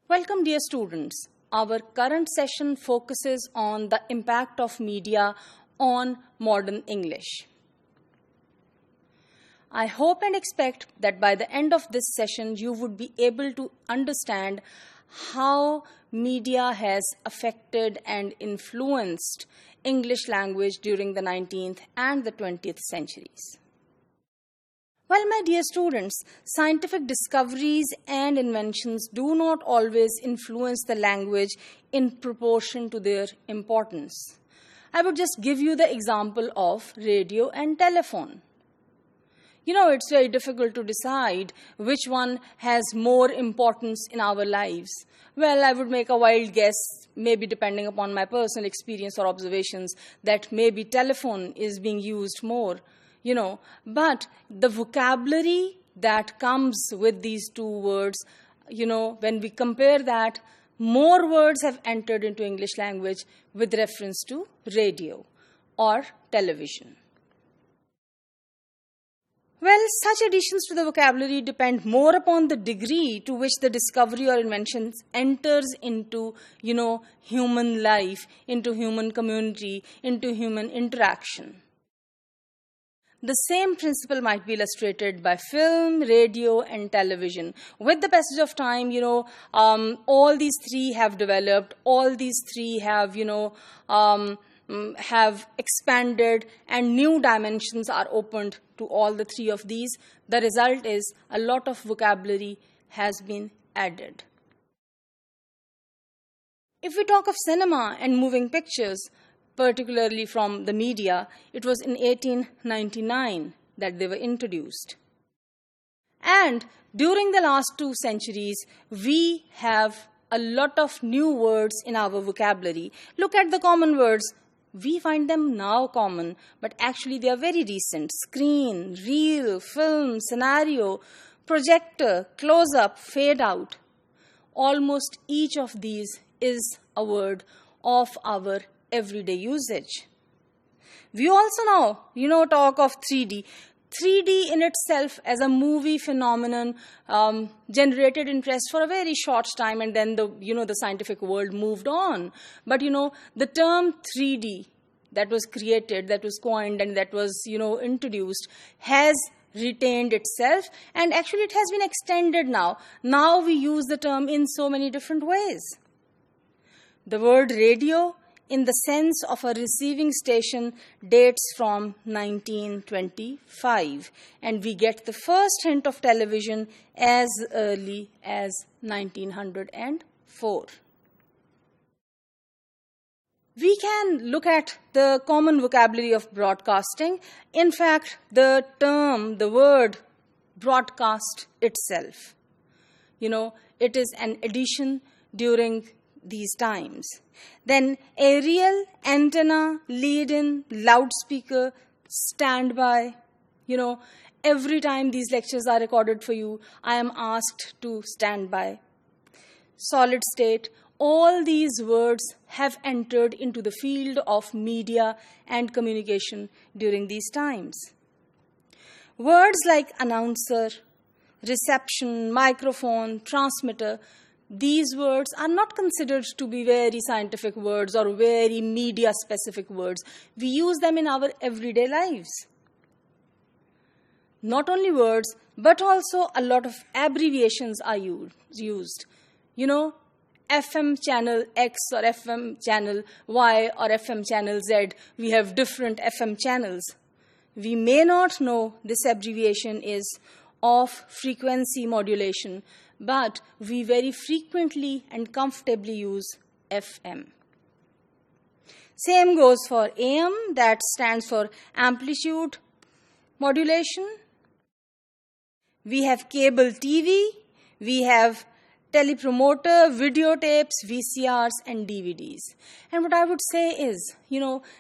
Welcome, dear students. Our current session focuses on the impact of media on modern English. I hope and expect that by the end of this session, you would be able to understand how media has affected and influenced English language during the 19th and the 20th centuries. Well, my dear students, scientific discoveries and inventions do not always influence the language in proportion to their importance. I would just give you the example of radio and telephone. It's very difficult to decide which one has more importance in our lives. Well, I would make a wild guess, maybe depending upon my personal experience or observations, that maybe telephone is being used more. But the vocabulary that comes with these two words, when we compare that, more words have entered into English language with reference to radio or television. Well, such additions to the vocabulary depend more upon the degree to which the discovery or invention enters into, human life, into human community, into human interaction. The same principle might be illustrated by film, radio, and television. With the passage of time, all these three have developed, all these three have, have expanded, and new dimensions are opened to all the three of these. The result is a lot of vocabulary has been added. If we talk of cinema and moving pictures, particularly from the media, it was in 1899 that they were introduced. And during the last 2 centuries, we have a lot of new words in our vocabulary. Look at the common words. We find them now common, but actually they are very recent. Screen, reel, film, scenario, projector, close-up, fade out. Almost each of these is a word of our everyday usage. We also now, talk of 3D. 3D in itself as a movie phenomenon generated interest for a very short time, and then the scientific world moved on. But the term 3D that was created, that was coined, and that was introduced has retained itself, and actually it has been extended now. Now we use the term in so many different ways. The word radio, in the sense of a receiving station, dates from 1925, and we get the first hint of television as early as 1904. We can look at the common vocabulary of broadcasting. In fact, the word broadcast itself, it is an addition during these times. Then aerial, antenna, lead-in, loudspeaker, standby. Every time these lectures are recorded for you, I am asked to stand by. Solid state. All these words have entered into the field of media and communication during these times. Words like announcer, reception, microphone, transmitter, these words are not considered to be very scientific words or very media-specific words. We use them in our everyday lives. Not only words, but also a lot of abbreviations are used. FM channel X or FM channel Y or FM channel Z, we have different FM channels. We may not know this abbreviation is of frequency modulation, but we very frequently and comfortably use FM. Same goes for AM, that stands for amplitude modulation. We have cable TV, we have telepromoter, videotapes, VCRs, and DVDs. And what I would say is,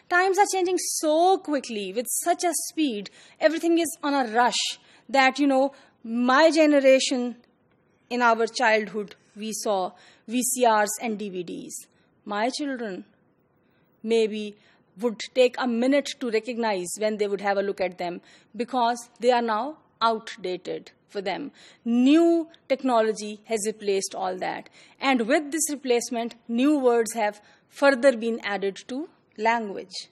times are changing so quickly with such a speed. Everything is on a rush that, my generation, in our childhood, we saw VCRs and DVDs. My children maybe would take a minute to recognize when they would have a look at them, because they are now outdated for them. New technology has replaced all that. And with this replacement, new words have further been added to language.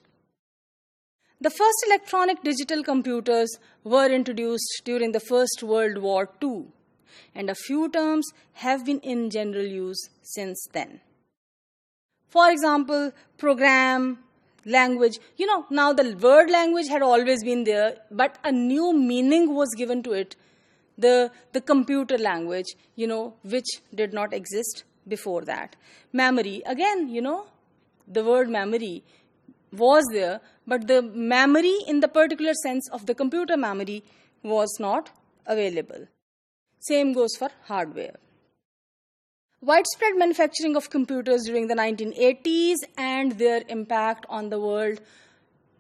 The first electronic digital computers were introduced during the First World War II, and a few terms have been in general use since then. For example, program, language. Now the word language had always been there, but a new meaning was given to it, the computer language, which did not exist before that. Memory, again, the word memory was there, but the memory in the particular sense of the computer memory was not available. Same goes for hardware. Widespread manufacturing of computers during the 1980s and their impact on the world,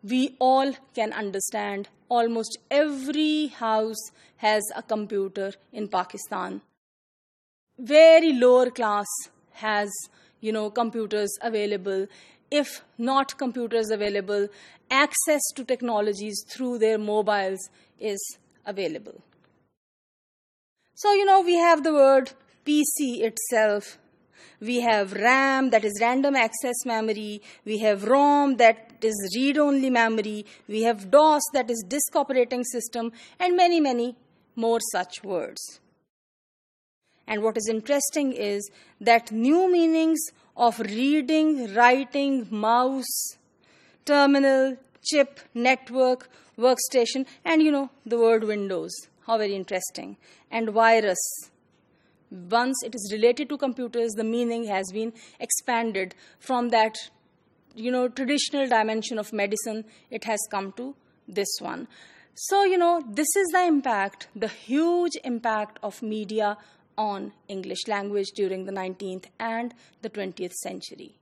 we all can understand. Almost every house has a computer in Pakistan. Very lower class has, computers available. If not computers available, access to technologies through their mobiles is available. So, we have the word PC itself. We have RAM, that is random access memory. We have ROM, that is read-only memory. We have DOS, that is disk operating system, and many, many more such words. And what is interesting is that new meanings of reading, writing, mouse, terminal, chip, network, workstation, and the word Windows. How very interesting. And virus. Once it is related to computers, the meaning has been expanded from that, traditional dimension of medicine. It has come to this one. So, this is the impact, the huge impact of media on English language during the 19th and the 20th century.